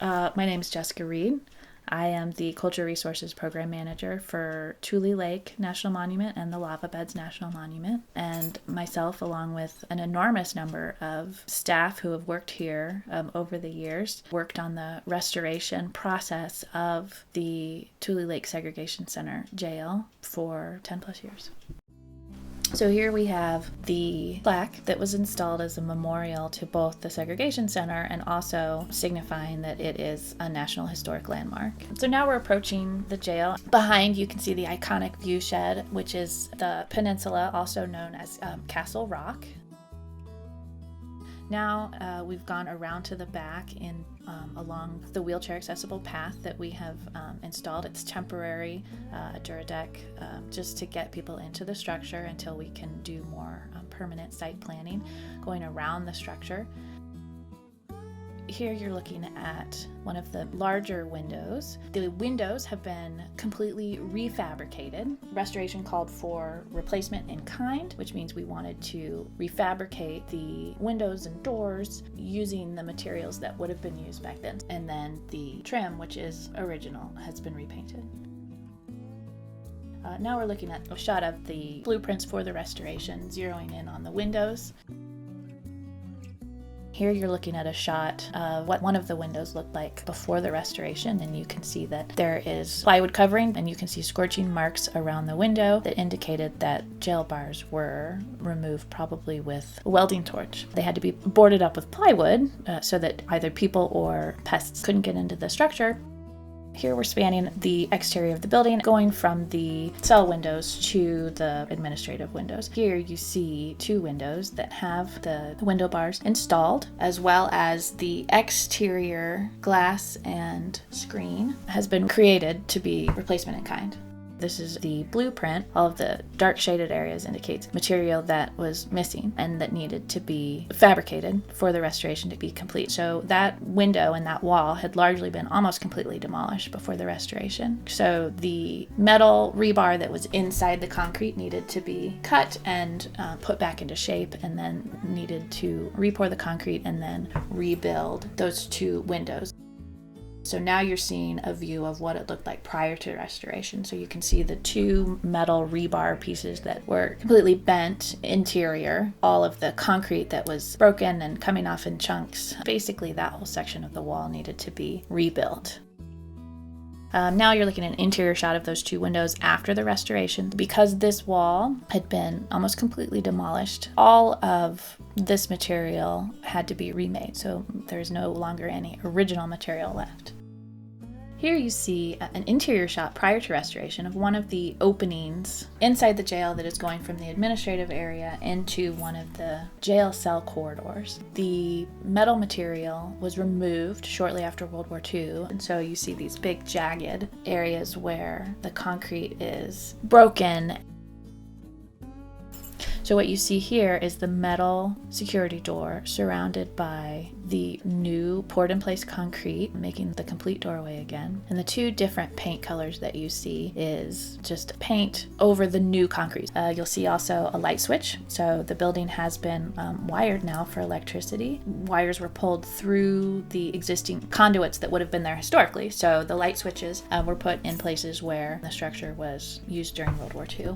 My name is Jessica Reid. I am the Culture Resources Program Manager for Tule Lake National Monument and the Lava Beds National Monument. And myself, along with an enormous number of staff who have worked here over the years, worked on the restoration process of the Tule Lake Segregation Center jail for 10 plus years. So here we have the plaque that was installed as a memorial to both the segregation center and also signifying that it is a National Historic Landmark. So now we're approaching the jail. Behind you can see the iconic view shed, which is the peninsula, also known as Castle Rock. Now we've gone around to the back in along the wheelchair accessible path that we have installed. It's temporary, a Duradeck, just to get people into the structure until we can do more permanent site planning going around the structure. Here you're looking at one of the larger windows. The windows have been completely refabricated. Restoration called for replacement in kind, which means we wanted to refabricate the windows and doors using the materials that would have been used back then. And then the trim, which is original, has been repainted. Now we're looking at a shot of the blueprints for the restoration, zeroing in on the windows. Here you're looking at a shot of what one of the windows looked like before the restoration, and you can see that there is plywood covering, and you can see scorching marks around the window that indicated that jail bars were removed probably with a welding torch. They had to be boarded up with plywood so that either people or pests couldn't get into the structure. Here we're spanning the exterior of the building, going from the cell windows to the administrative windows. Here you see two windows that have the window bars installed, as well as the exterior glass and screen has been created to be replacement in kind. This is the blueprint. All of the dark shaded areas indicates material that was missing and that needed to be fabricated for the restoration to be complete. So that window and that wall had largely been almost completely demolished before the restoration. So the metal rebar that was inside the concrete needed to be cut and put back into shape, and then needed to re-pour the concrete and then rebuild those two windows. So now you're seeing a view of what it looked like prior to restoration. So you can see the two metal rebar pieces that were completely bent interior, all of the concrete that was broken and coming off in chunks. Basically, that whole section of the wall needed to be rebuilt. Now you're looking at an interior shot of those two windows after the restoration. Because this wall had been almost completely demolished, all of this material had to be remade. So there's no longer any original material left. Here you see an interior shot prior to restoration of one of the openings inside the jail that is going from the administrative area into one of the jail cell corridors. The metal material was removed shortly after World War II, and so you see these big jagged areas where the concrete is broken. So what you see here is the metal security door surrounded by the new poured-in-place concrete, making the complete doorway again. And the two different paint colors that you see is just paint over the new concrete. You'll see also a light switch. So the building has been wired now for electricity. Wires were pulled through the existing conduits that would have been there historically. So the light switches were put in places where the structure was used during World War II.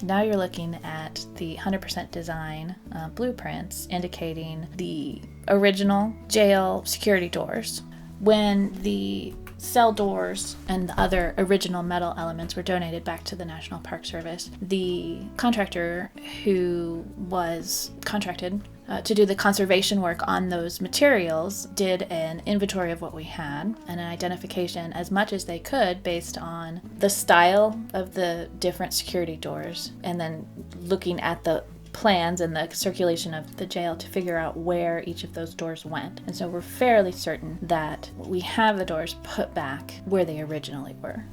Now you're looking at the 100% design blueprints indicating the original jail security doors. When the cell doors and the other original metal elements were donated back to the National Park Service, the contractor who was contracted to do the conservation work on those materials did an inventory of what we had and an identification as much as they could based on the style of the different security doors, and then looking at the plans and the circulation of the jail to figure out where each of those doors went. And so we're fairly certain that we have the doors put back where they originally were.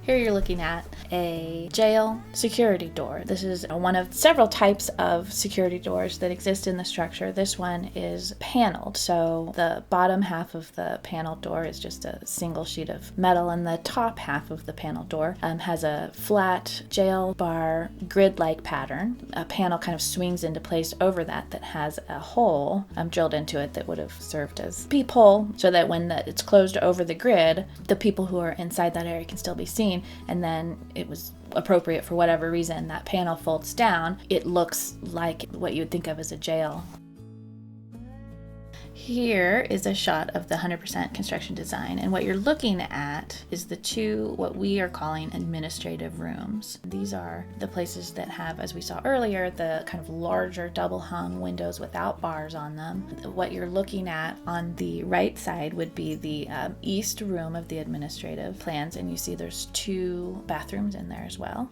Here you're looking at a jail security door. This is one of several types of security doors that exist in the structure. This one is paneled, so the bottom half of the paneled door is just a single sheet of metal, and the top half of the paneled door has a flat jail bar grid-like pattern. A panel kind of swings into place over that has a hole drilled into it that would have served as a peephole, so that when it's closed over the grid, the people who are inside that area can still be seen. And then it was appropriate for whatever reason, that panel folds down. It looks like what you would think of as a jail. Here is a shot of the 100% construction design, and what you're looking at is the two, what we are calling administrative rooms. These are the places that have, as we saw earlier, the kind of larger double hung windows without bars on them. What you're looking at on the right side would be the east room of the administrative plans, and you see there's 2 bathrooms in there as well.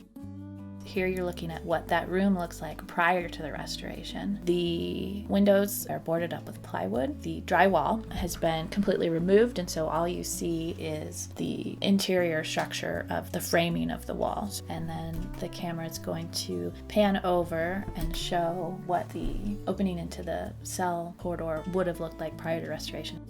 Here you're looking at what that room looks like prior to the restoration. The windows are boarded up with plywood. The drywall has been completely removed, and so all you see is the interior structure of the framing of the walls. And then the camera is going to pan over and show what the opening into the cell corridor would have looked like prior to restoration.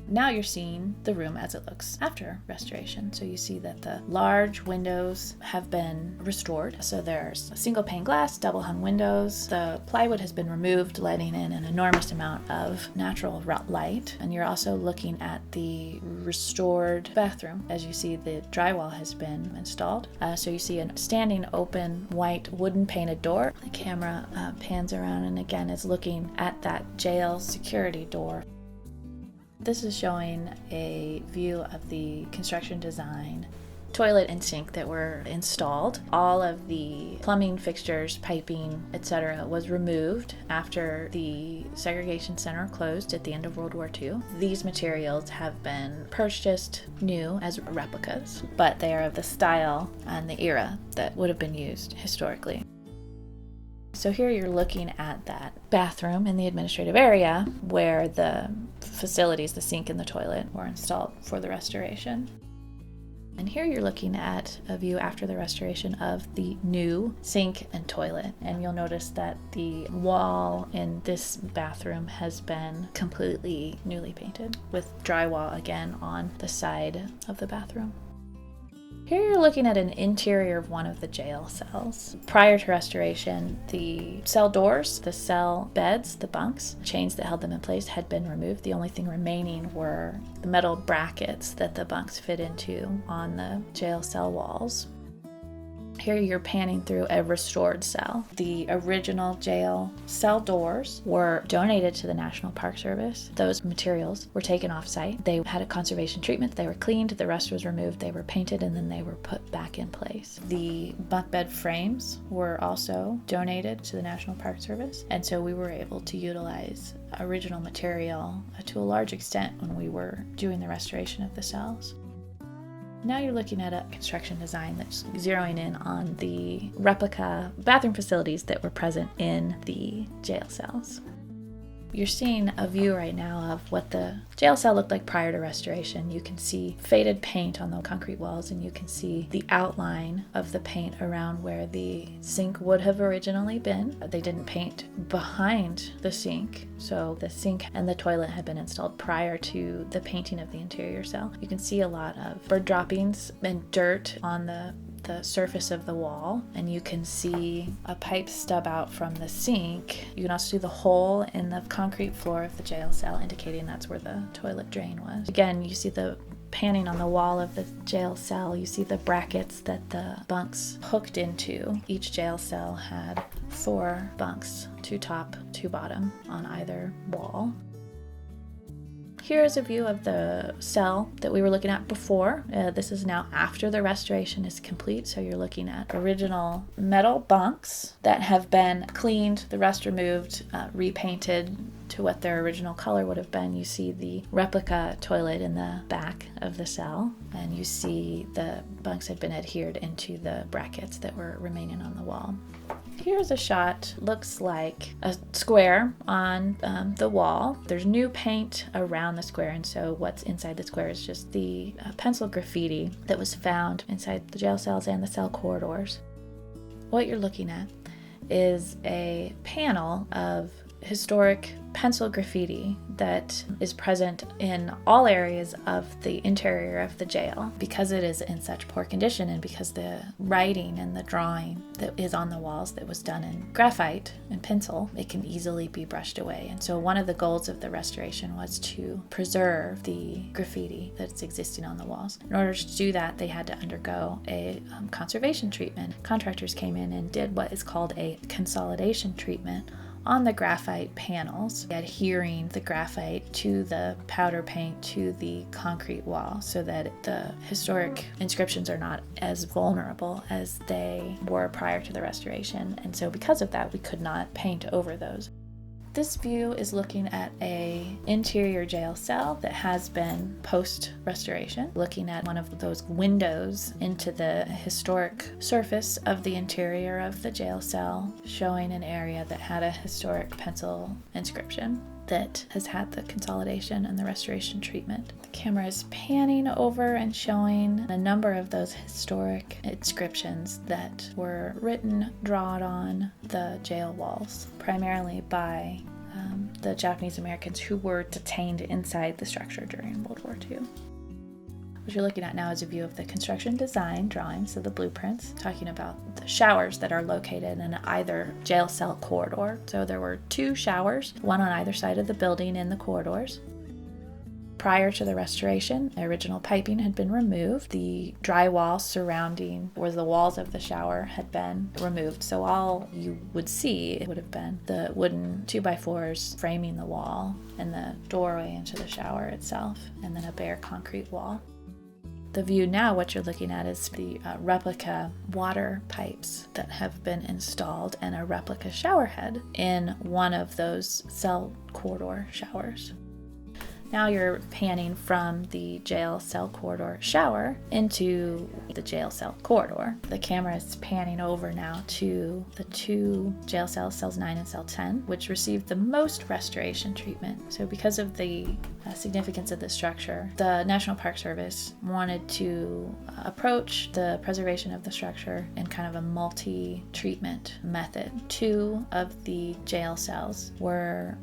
Now you're seeing the room as it looks after restoration. So you see that the large windows have been restored. So there's single pane glass, double hung windows. The plywood has been removed, letting in an enormous amount of natural light. And you're also looking at the restored bathroom. As you see, the drywall has been installed. So you see a standing open white wooden painted door. The camera pans around and again is looking at that jail security door. This is showing a view of the construction design toilet and sink that were installed. All of the plumbing fixtures, piping, etc. was removed after the segregation center closed at the end of World War II. These materials have been purchased new as replicas, but they are of the style and the era that would have been used historically. So here you're looking at that bathroom in the administrative area where the facilities, the sink and the toilet, were installed for the restoration. And here you're looking at a view after the restoration of the new sink and toilet. And you'll notice that the wall in this bathroom has been completely newly painted with drywall again on the side of the bathroom. Here you're looking at an interior of one of the jail cells. Prior to restoration, the cell doors, the cell beds, the bunks, chains that held them in place had been removed. The only thing remaining were the metal brackets that the bunks fit into on the jail cell walls. Here you're panning through a restored cell. The original jail cell doors were donated to the National Park Service. Those materials were taken off-site. They had a conservation treatment. They were cleaned, the rest was removed, they were painted, and then they were put back in place. The bunk bed frames were also donated to the National Park Service, and so we were able to utilize original material to a large extent when we were doing the restoration of the cells. Now you're looking at a construction design that's zeroing in on the replica bathroom facilities that were present in the jail cells. You're seeing a view right now of what the jail cell looked like prior to restoration. You can see faded paint on the concrete walls, and you can see the outline of the paint around where the sink would have originally been. They didn't paint behind the sink, so the sink and the toilet had been installed prior to the painting of the interior cell. You can see a lot of bird droppings and dirt on the surface of the wall, and you can see a pipe stub out from the sink. You can also see the hole in the concrete floor of the jail cell, indicating that's where the toilet drain was. Again, you see the panning on the wall of the jail cell. You see the brackets that the bunks hooked into. Each jail cell had 4 bunks, 2 top, 2 bottom on either wall. Here is a view of the cell that we were looking at before. This is now after the restoration is complete. So you're looking at original metal bunks that have been cleaned, the rest removed, repainted to what their original color would have been. You see the replica toilet in the back of the cell, and you see the bunks had been adhered into the brackets that were remaining on the wall. Here's a shot, looks like a square on the wall. There's new paint around the square, and so what's inside the square is just the pencil graffiti that was found inside the jail cells and the cell corridors. What you're looking at is a panel of historic pencil graffiti that is present in all areas of the interior of the jail. Because it is in such poor condition, and because the writing and the drawing that is on the walls that was done in graphite and pencil, it can easily be brushed away. And so one of the goals of the restoration was to preserve the graffiti that's existing on the walls. In order to do that, they had to undergo a conservation treatment. Contractors came in and did what is called a consolidation treatment on the graphite panels, adhering the graphite to the powder paint to the concrete wall so that the historic inscriptions are not as vulnerable as they were prior to the restoration. And so because of that, we could not paint over those. This view is looking at an interior jail cell that has been post-restoration, looking at one of those windows into the historic surface of the interior of the jail cell, showing an area that had a historic pencil inscription that has had the consolidation and the restoration treatment. The camera is panning over and showing a number of those historic inscriptions that were written, drawn on the jail walls, primarily by the Japanese Americans who were detained inside the structure during World War II. What you're looking at now is a view of the construction design drawings, so the blueprints, talking about the showers that are located in either jail cell corridor. So there were 2 showers, one on either side of the building in the corridors. Prior to the restoration, the original piping had been removed. The drywall surrounding where the walls of the shower had been removed. So all you would see would have been the wooden 2x4s framing the wall and the doorway into the shower itself, and then a bare concrete wall. The view now, what you're looking at is the replica water pipes that have been installed and a replica shower head in one of those cell corridor showers. Now you're panning from the jail cell corridor shower into the jail cell corridor. The camera is panning over now to the 2 jail cells, cells 9 and cell 10, which received the most restoration treatment. So because of the significance of the structure, the National Park Service wanted to approach the preservation of the structure in kind of a multi-treatment method. 2 of the jail cells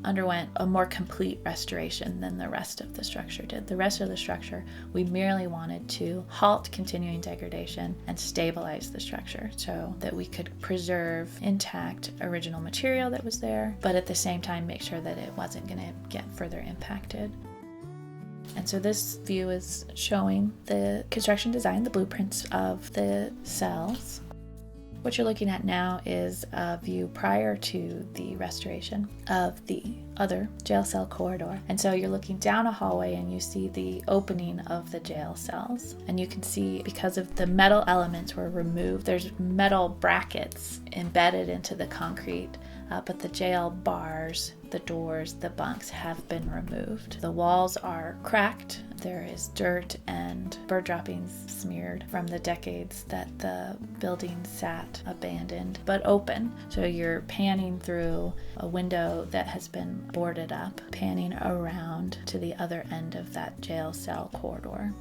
underwent a more complete restoration than the rest of the structure did. The rest of the structure, we merely wanted to halt continuing degradation and stabilize the structure so that we could preserve intact original material that was there, but at the same time make sure that it wasn't going to get further impacted. And so this view is showing the construction design, the blueprints of the cells. What you're looking at now is a view prior to the restoration of the other jail cell corridor. And so you're looking down a hallway and you see the opening of the jail cells. And you can see, because of the metal elements were removed, there's metal brackets embedded into the concrete, but the jail bars, the doors, the bunks have been removed. The walls are cracked. There is dirt and bird droppings smeared from the decades that the building sat abandoned but open. So you're panning through a window that has been boarded up, panning around to the other end of that jail cell corridor.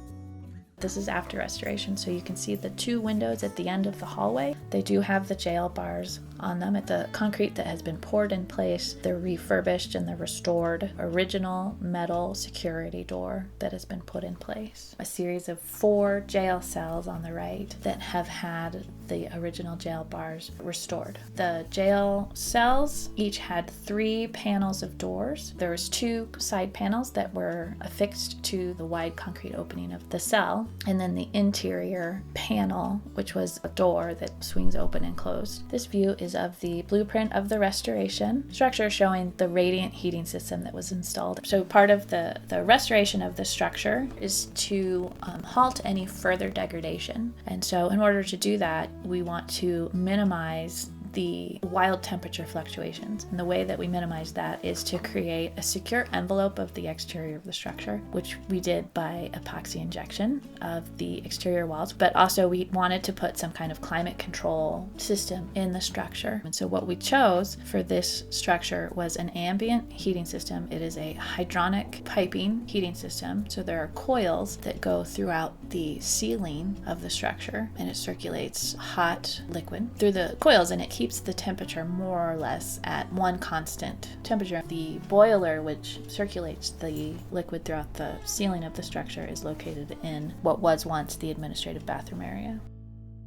This is after restoration, so you can see the 2 windows at the end of the hallway. They do have the jail bars on them at the concrete that has been poured in place, the refurbished and the restored original metal security door that has been put in place. A series of 4 jail cells on the right that have had the original jail bars restored. The jail cells each had 3 panels of doors. There was 2 side panels that were affixed to the wide concrete opening of the cell, and then the interior panel, which was a door that swings open and closed. This view is of the blueprint of the restoration structure, showing the radiant heating system that was installed. So part of the restoration of the structure is to halt any further degradation. And so in order to do that, we want to minimize the wild temperature fluctuations. And the way that we minimize that is to create a secure envelope of the exterior of the structure, which we did by epoxy injection of the exterior walls, but also we wanted to put some kind of climate control system in the structure. And so what we chose for this structure was an ambient heating system. It is a hydronic piping heating system. So there are coils that go throughout the ceiling of the structure, and it circulates hot liquid through the coils, and it keeps the temperature more or less at one constant temperature. The boiler, which circulates the liquid throughout the ceiling of the structure, is located in what was once the administrative bathroom area.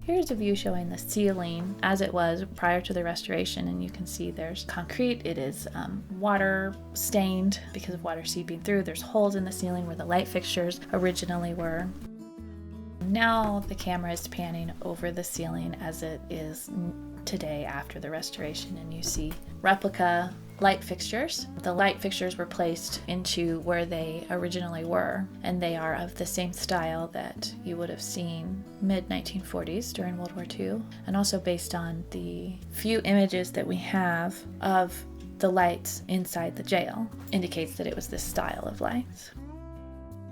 Here's a view showing the ceiling as it was prior to the restoration, and you can see there's concrete. It is water stained because of water seeping through. There's holes in the ceiling where the light fixtures originally were. Now the camera is panning over the ceiling as it is today after the restoration, and you see replica light fixtures. The light fixtures were placed into where they originally were, and they are of the same style that you would have seen mid-1940s during World War II, and also based on the few images that we have of the lights inside the jail indicates that it was this style of lights.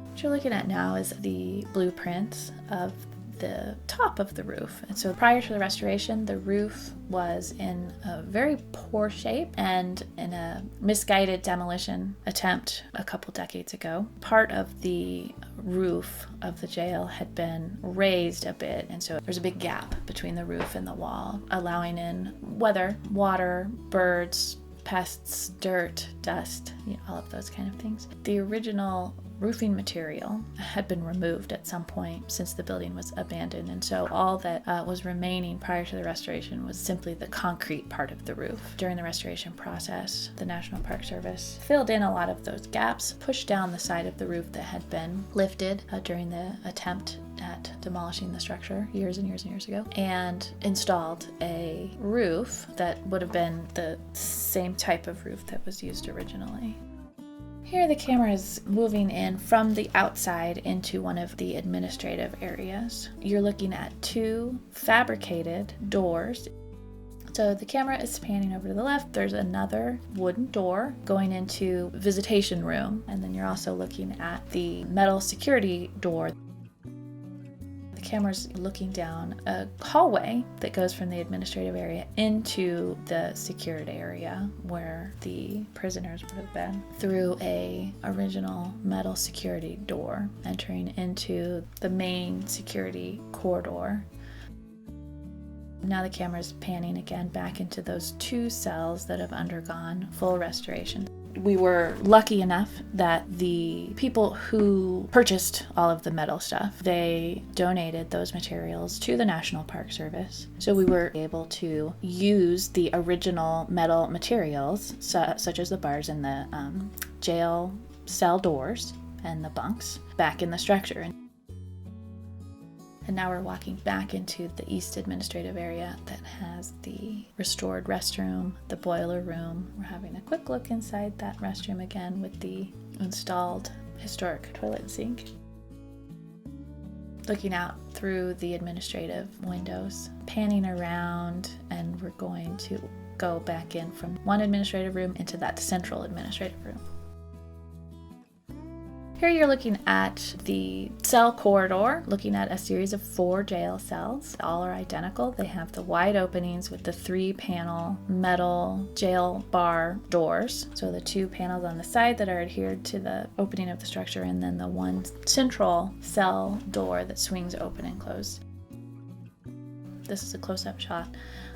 What you're looking at now is the blueprints of the top of the roof. And so prior to the restoration, the roof was in a very poor shape and in a misguided demolition attempt a couple decades ago. Part of the roof of the jail had been raised a bit, and so there's a big gap between the roof and the wall, allowing in weather, water, birds, pests, dirt, dust, all of those kind of things. The original roofing material had been removed at some point since the building was abandoned, and so all that was remaining prior to the restoration was simply the concrete part of the roof. During the restoration process, the National Park Service filled in a lot of those gaps, pushed down the side of the roof that had been lifted during the attempt at demolishing the structure years and years and years ago, and installed a roof that would have been the same type of roof that was used originally. Here the camera is moving in from the outside into one of the administrative areas. You're looking at two fabricated doors. So the camera is panning over to the left. There's another wooden door going into visitation room, and then you're also looking at the metal security door. The camera's looking down a hallway that goes from the administrative area into the secured area where the prisoners would have been, through a original metal security door entering into the main security corridor. Now the camera's panning again back into those two cells that have undergone full restoration. We were lucky enough that the people who purchased all of the metal stuff, they donated those materials to the National Park Service. So we were able to use the original metal materials, such as the bars and the jail cell doors and the bunks, back in the structure. And now we're walking back into the East Administrative area that has the restored restroom, the boiler room. We're having a quick look inside that restroom again with the installed historic toilet and sink. Looking out through the administrative windows, panning around, and we're going to go back in from one administrative room into that central administrative room. Here you're looking at the cell corridor, looking at a series of 4 jail cells. All are identical. They have the wide openings with the 3-panel metal jail bar doors. So the 2 panels on the side that are adhered to the opening of the structure, and then the one central cell door that swings open and closed. This is a close-up shot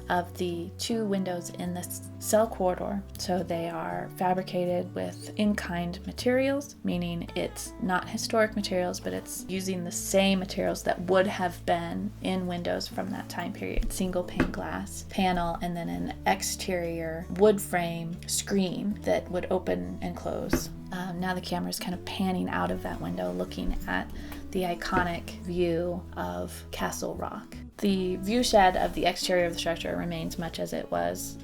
of the 2 windows in the cell corridor. So they are fabricated with in-kind materials, meaning it's not historic materials, but it's using the same materials that would have been in windows from that time period. Single pane glass panel, and then an exterior wood frame screen that would open and close. Now the camera is kind of panning out of that window, looking at the iconic view of Castle Rock. The view shed of the exterior of the structure remains much as it was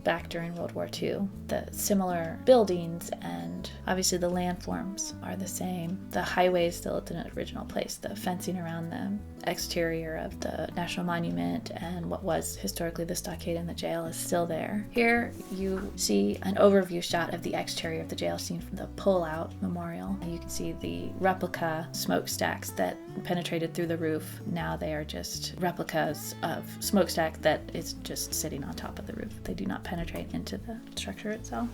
back during World War II. The similar buildings and obviously the landforms are the same. The highway is still at the original place. The fencing around the exterior of the National Monument and what was historically the stockade and the jail is still there. Here you see an overview shot of the exterior of the jail seen from the pull-out memorial. You can see the replica smokestacks that penetrated through the roof. Now they are just replicas of smokestack that is just sitting on top of the roof. They do not penetrate into the structure itself.